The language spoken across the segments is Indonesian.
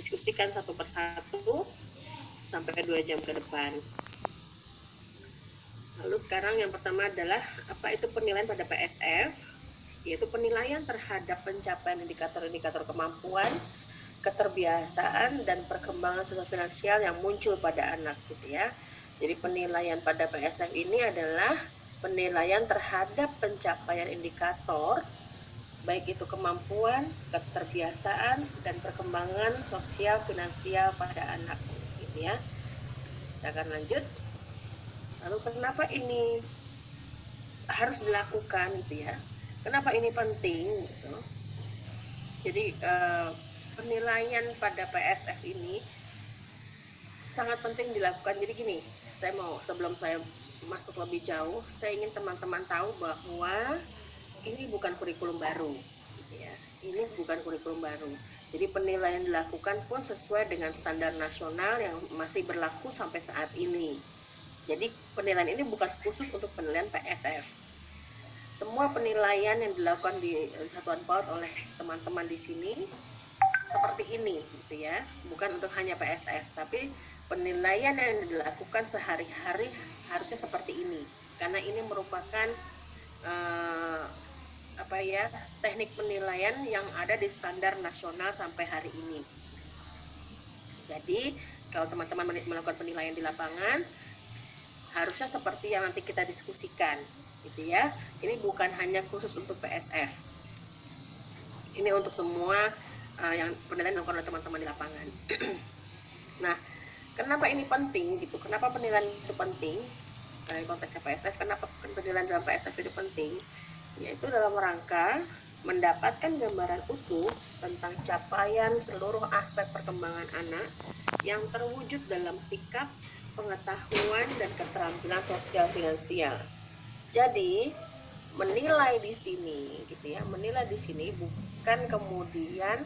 diskusikan satu persatu sampai 2 jam ke depan. Lalu sekarang yang pertama adalah apa itu penilaian pada PSF, yaitu penilaian terhadap pencapaian indikator-indikator kemampuan, keterbiasaan, dan perkembangan sosial finansial yang muncul pada anak gitu ya. Jadi penilaian pada PSF ini adalah penilaian terhadap pencapaian indikator baik itu kemampuan, keterbiasaan, dan perkembangan sosial finansial pada anak gitu ya. Kita akan lanjut. Lalu kenapa ini harus dilakukan gitu ya? Kenapa ini penting gitu? Jadi penilaian pada PSF ini sangat penting dilakukan. Jadi gini, saya mau sebelum saya masuk lebih jauh, saya ingin teman-teman tahu bahwa ini bukan kurikulum baru gitu ya. Ini bukan kurikulum baru. Jadi penilaian dilakukan pun sesuai dengan standar nasional yang masih berlaku sampai saat ini. Jadi penilaian ini bukan khusus untuk penilaian PSF. Semua penilaian yang dilakukan di Satuan PAUD oleh teman-teman di sini seperti ini gitu ya. Bukan untuk hanya PSF, tapi penilaian yang dilakukan sehari-hari harusnya seperti ini. Karena ini merupakan teknik penilaian yang ada di standar nasional sampai hari ini. Jadi kalau teman-teman melakukan penilaian di lapangan harusnya seperti yang nanti kita diskusikan gitu ya. Ini bukan hanya khusus untuk PSF, ini untuk semua yang penilaian dilakukan oleh teman-teman di lapangan. Nah, kenapa ini penting gitu? Kenapa penilaian itu penting dalam konteks PSF? Kenapa penilaian dalam PSF itu penting? Yaitu dalam rangka mendapatkan gambaran utuh tentang capaian seluruh aspek perkembangan anak yang terwujud dalam sikap, pengetahuan, dan keterampilan sosial finansial. Jadi menilai di sini gitu ya, menilai di sini bukan kemudian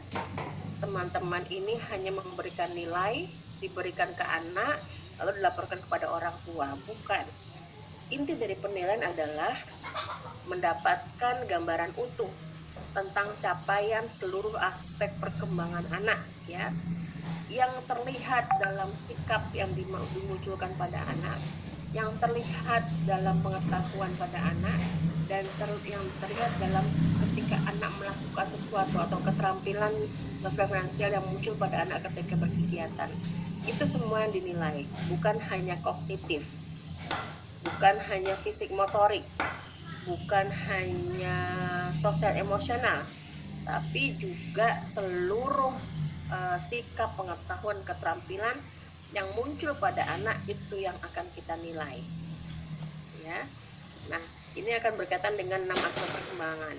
teman-teman ini hanya memberikan nilai, diberikan ke anak lalu dilaporkan kepada orang tua, bukan. Inti dari penilaian adalah mendapatkan gambaran utuh tentang capaian seluruh aspek perkembangan anak ya, yang terlihat dalam sikap yang dimunculkan pada anak, yang terlihat dalam pengetahuan pada anak, dan yang terlihat dalam ketika anak melakukan sesuatu atau keterampilan sosial finansial yang muncul pada anak ketika berkegiatan. Itu semua yang dinilai, bukan hanya kognitif, bukan hanya fisik motorik, bukan hanya sosial emosional, tapi juga seluruh sikap, pengetahuan, keterampilan yang muncul pada anak itu yang akan kita nilai ya. Nah, ini akan berkaitan dengan 6 aspek perkembangan.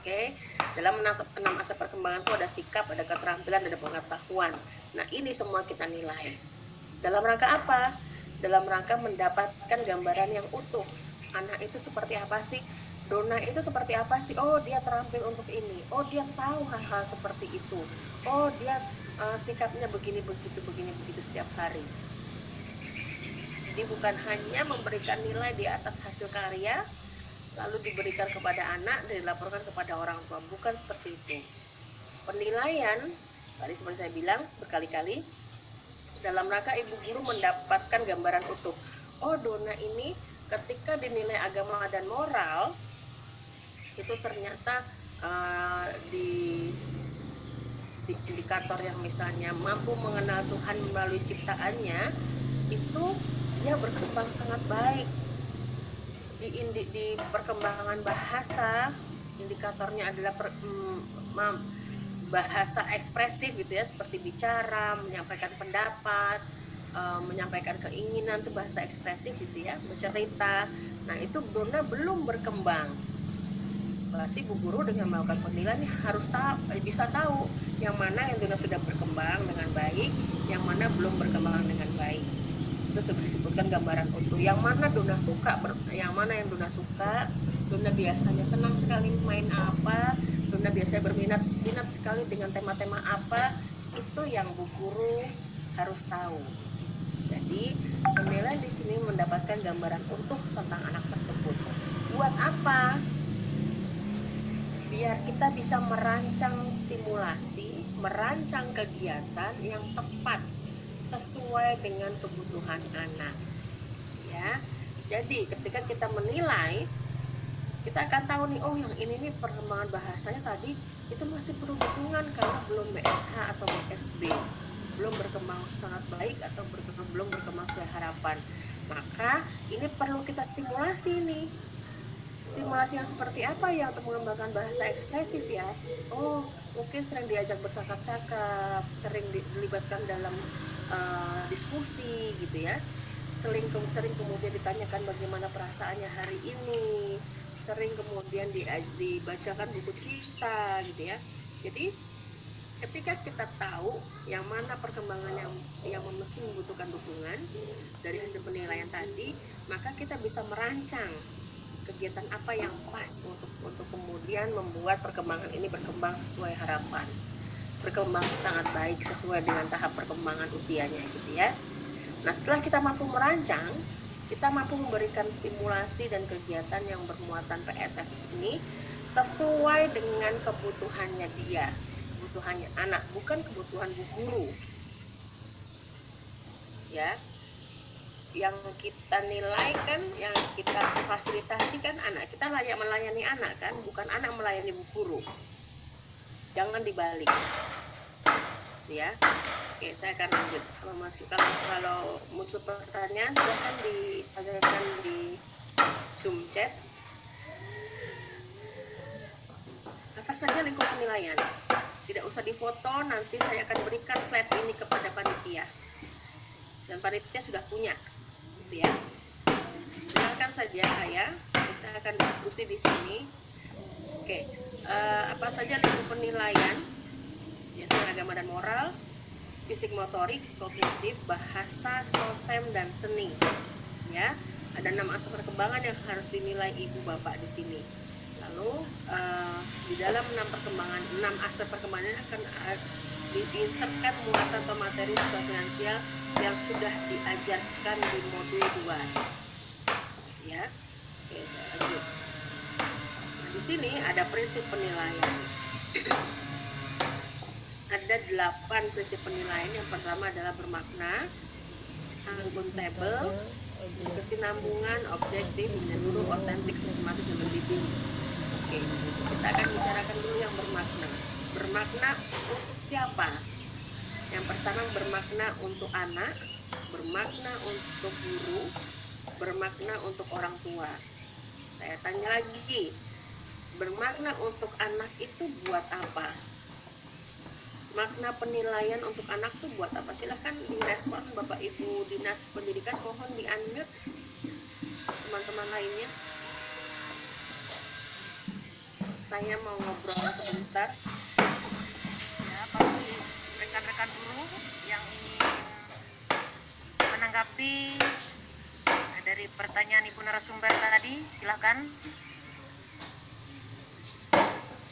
Oke, dalam 6 aspek perkembangan itu ada sikap, ada keterampilan, ada pengetahuan. Nah, ini semua kita nilai. Dalam rangka apa? Dalam rangka mendapatkan gambaran yang utuh. Anak itu seperti apa sih? Dona itu seperti apa sih? Oh, dia terampil untuk ini. Oh, dia tahu hal-hal seperti itu. Oh, dia sikapnya begini begitu setiap hari. Jadi bukan hanya memberikan nilai di atas hasil karya lalu diberikan kepada anak dan dilaporkan kepada orang tua, bukan seperti itu. Penilaian tadi seperti saya bilang berkali-kali dalam rangka ibu guru mendapatkan gambaran utuh. Oh, Dona ini ketika dinilai agama dan moral itu ternyata di indikator yang misalnya mampu mengenal Tuhan melalui ciptaannya itu dia berkembang sangat baik. Di perkembangan bahasa indikatornya adalah bahasa ekspresif gitu ya, seperti bicara, menyampaikan pendapat, menyampaikan keinginan, itu bahasa ekspresif gitu ya, bercerita. Nah, itu Dona belum berkembang. Berarti Bu Guru dengan melakukan penilaian harus bisa tahu yang mana yang Dona sudah berkembang dengan baik, yang mana belum berkembang dengan baik. Itu sudah disebutkan gambaran utuh. Yang mana Dona suka, yang mana yang Dona suka, Dona biasanya senang sekali main apa, Dona biasanya berminat sekali dengan tema-tema apa, itu yang Bu Guru harus tahu. Jadi penilaian di sini mendapatkan gambaran utuh tentang anak tersebut. Buat apa? biar kita bisa merancang stimulasi, merancang kegiatan yang tepat sesuai dengan kebutuhan anak. Ya, jadi ketika kita menilai, kita akan tahu nih, oh yang ini nih perkembangan bahasanya tadi itu masih perlu dukungan karena belum BSH atau BSB, belum berkembang sangat baik atau belum berkembang sesuai harapan. Maka ini perlu kita stimulasi nih. Stimulasi yang seperti apa ya untuk mengembangkan bahasa ekspresif ya? Oh, mungkin sering diajak bercakap-cakap, sering dilibatkan dalam diskusi gitu ya. Sering kemudian ditanyakan bagaimana perasaannya hari ini, sering kemudian dibacakan buku cerita gitu ya. Jadi ketika kita tahu yang mana perkembangan yang mesti membutuhkan dukungan dari hasil penilaian tadi, maka kita bisa merancang kegiatan apa yang pas untuk kemudian membuat perkembangan ini berkembang sesuai harapan, berkembang sangat baik sesuai dengan tahap perkembangan usianya gitu ya. Nah, setelah kita mampu merancang, kita mampu memberikan stimulasi dan kegiatan yang bermuatan PSF ini sesuai dengan kebutuhannya dia, kebutuhannya anak, bukan kebutuhan bu guru. Ya, yang kita nilai kan, yang kita fasilitasi kan anak, kita layak melayani anak kan, bukan anak melayani bu guru. Jangan dibalik. Ya. Oke, saya akan lanjut. Kalau muncul pertanyaan silahkan ditanyakan di Zoom chat. Apa saja lingkup penilaian? Tidak usah difoto, nanti saya akan berikan slide ini kepada panitia. Dan panitia sudah punya, gitu ya. Dengarkan saja saya, kita akan diskusi di sini. Oke, apa saja lingkup penilaian? Yaitu agama dan moral, fisik motorik, kognitif, bahasa, sosem, dan seni. Ya, ada 6 aspek perkembangan yang harus dinilai ibu bapak di sini. Lalu di dalam 6 aspek perkembangan akan diinsertkan muatan atau materi sosial finansial yang sudah diajarkan di modul 2. Ya, oke, saya lanjut. Nah, di sini ada prinsip penilaian. Ada 8 prinsip penilaian. Yang pertama adalah bermakna, akuntabel, kesinambungan, objektif, menyeluruh, otentik, sistematis, dan mendidik. Oke, kita akan bicarakan dulu yang bermakna. Bermakna untuk siapa? Yang pertama bermakna untuk anak, bermakna untuk guru, bermakna untuk orang tua. Saya tanya lagi, bermakna untuk anak itu buat apa? Makna penilaian untuk anak tuh buat apa? Silahkan direspon Bapak Ibu Dinas Pendidikan, mohon di-unmute teman-teman lainnya. Saya mau ngobrol sebentar. Ya, bagi rekan-rekan guru yang ingin menanggapi dari pertanyaan Ibu narasumber tadi, silakan.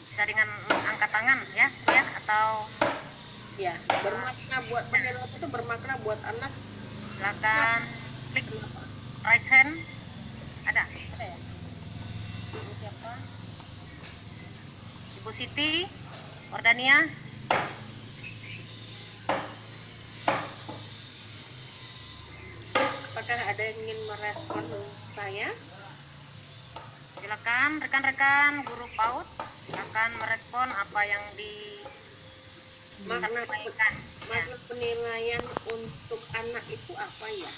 Bisa dengan angkat tangan ya, atau ya, bermakna buat penilaian itu bermakna buat anak. Silakan klik raise hand. Ada ya? Ibu siapa? Ibu Siti Wardania. Apakah ada yang ingin merespon saya? Silakan rekan-rekan guru PAUD, silakan merespon apa yang Makna disampaikan. Makna penilaian untuk anak itu apa ya?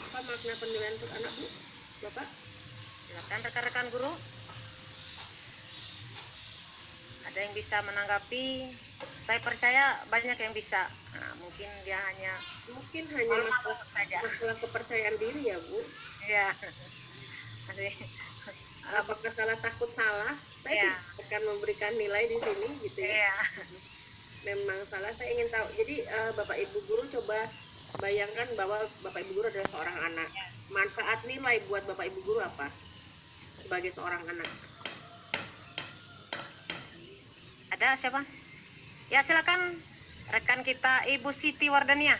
Apa makna penilaian untuk anak, Bu? Bapak? Silakan rekan-rekan guru. Ada yang bisa menanggapi? Saya percaya banyak yang bisa. Nah, mungkin hanya masalah kepercayaan diri ya, Bu. Iya. Apakah salah takut salah? Saya tidak akan memberikan nilai di sini gitu ya. Iya. Memang salah, saya ingin tahu. Jadi Bapak Ibu guru coba bayangkan bahwa Bapak Ibu guru adalah seorang anak. Manfaat nilai buat Bapak Ibu guru apa? Sebagai seorang anak. Ada siapa? Ya, silakan rekan kita Ibu Siti Wardania.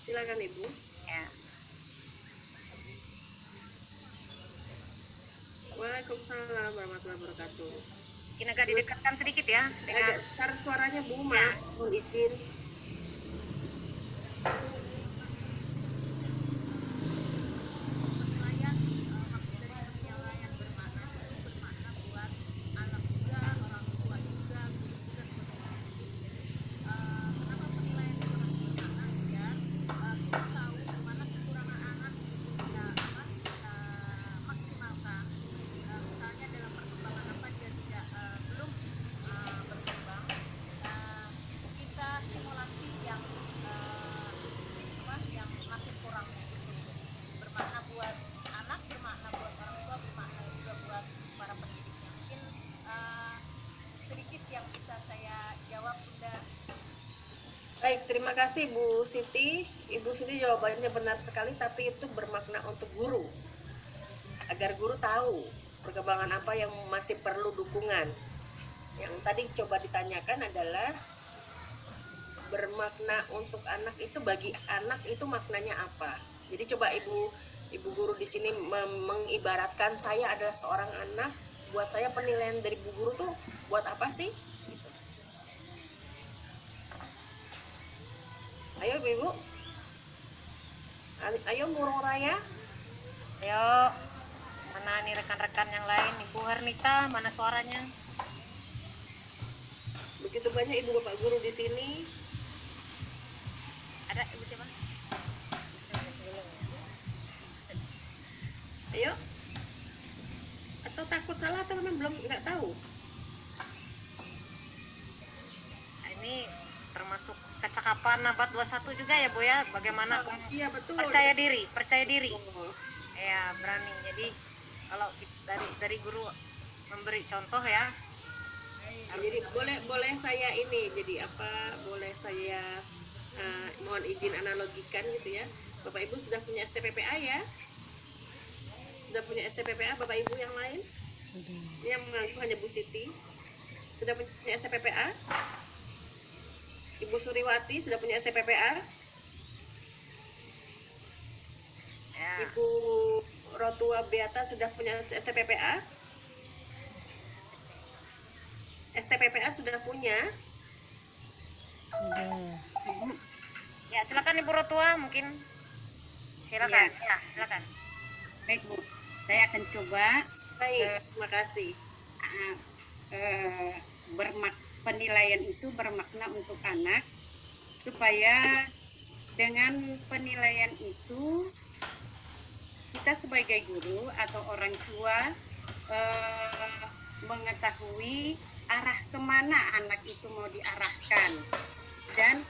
Silakan Ibu. Ya. Waalaikumsalam warahmatullahi wabarakatuh. Mungkin agak didekatkan sedikit ya dengan Agak tar suaranya Bu, maaf, mohon izin. Baik, terima kasih Bu Siti. Ibu Siti jawabannya benar sekali, tapi itu bermakna untuk guru. Agar guru tahu perkembangan apa yang masih perlu dukungan. Yang tadi coba ditanyakan adalah bermakna untuk anak itu, bagi anak itu maknanya apa. Jadi coba ibu guru di sini mengibaratkan saya adalah seorang anak, buat saya penilaian dari Bu Guru tuh buat apa sih? Gitu. Ayo Ibu. Ayo Murung Raya. ayo mana nih rekan-rekan yang lain. Ibu Hernita mana suaranya? Begitu banyak ibu bapak guru di sini. Ada ibu siapa? Ayo. Atau takut salah atau memang belum nggak tahu? Nah, ini termasuk kecakapan abad 21 juga ya Bu ya. Bagaimana Iya betul. percaya diri. Oh. Ya berani. Jadi kalau dari guru memberi contoh ya. Jadi boleh saya ini jadi apa? Boleh saya mohon izin analogikan gitu ya. Bapak Ibu sudah punya STPPA ya? Sudah punya STPPA Bapak Ibu yang lain? Ini yang mengaku hanya Bu Siti. Sudah punya STPPA? Ibu Suriwati sudah punya STPPA? Ya. Ibu Rotua Beata sudah punya STPPA? STPPA sudah punya? Ya silakan Ibu Rotua mungkin. Silakan. Ya, silakan. Baik Bu, saya akan coba Baik, terima kasih. Penilaian itu bermakna untuk anak supaya dengan penilaian itu kita sebagai guru atau orang tua mengetahui arah kemana anak itu mau diarahkan, dan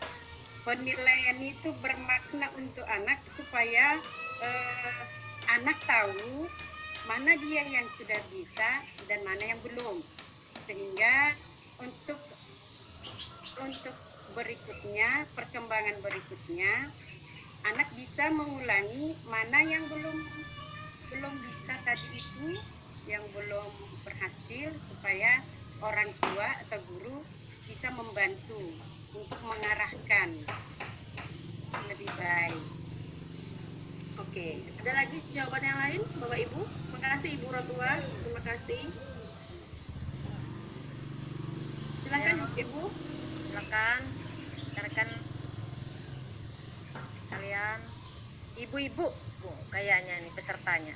penilaian itu bermakna untuk anak supaya anak tahu mana dia yang sudah bisa dan mana yang belum, sehingga untuk berikutnya, perkembangan berikutnya anak bisa mengulangi mana yang belum bisa tadi itu, yang belum berhasil, supaya orang tua atau guru bisa membantu untuk mengarahkan lebih baik. Oke, ada lagi jawaban yang lain Bapak Ibu? Terima kasih Ibu Rotua, terima kasih. Silakan Ibu. Silakan rekan kalian, ibu-ibu Bu, kayaknya nih pesertanya.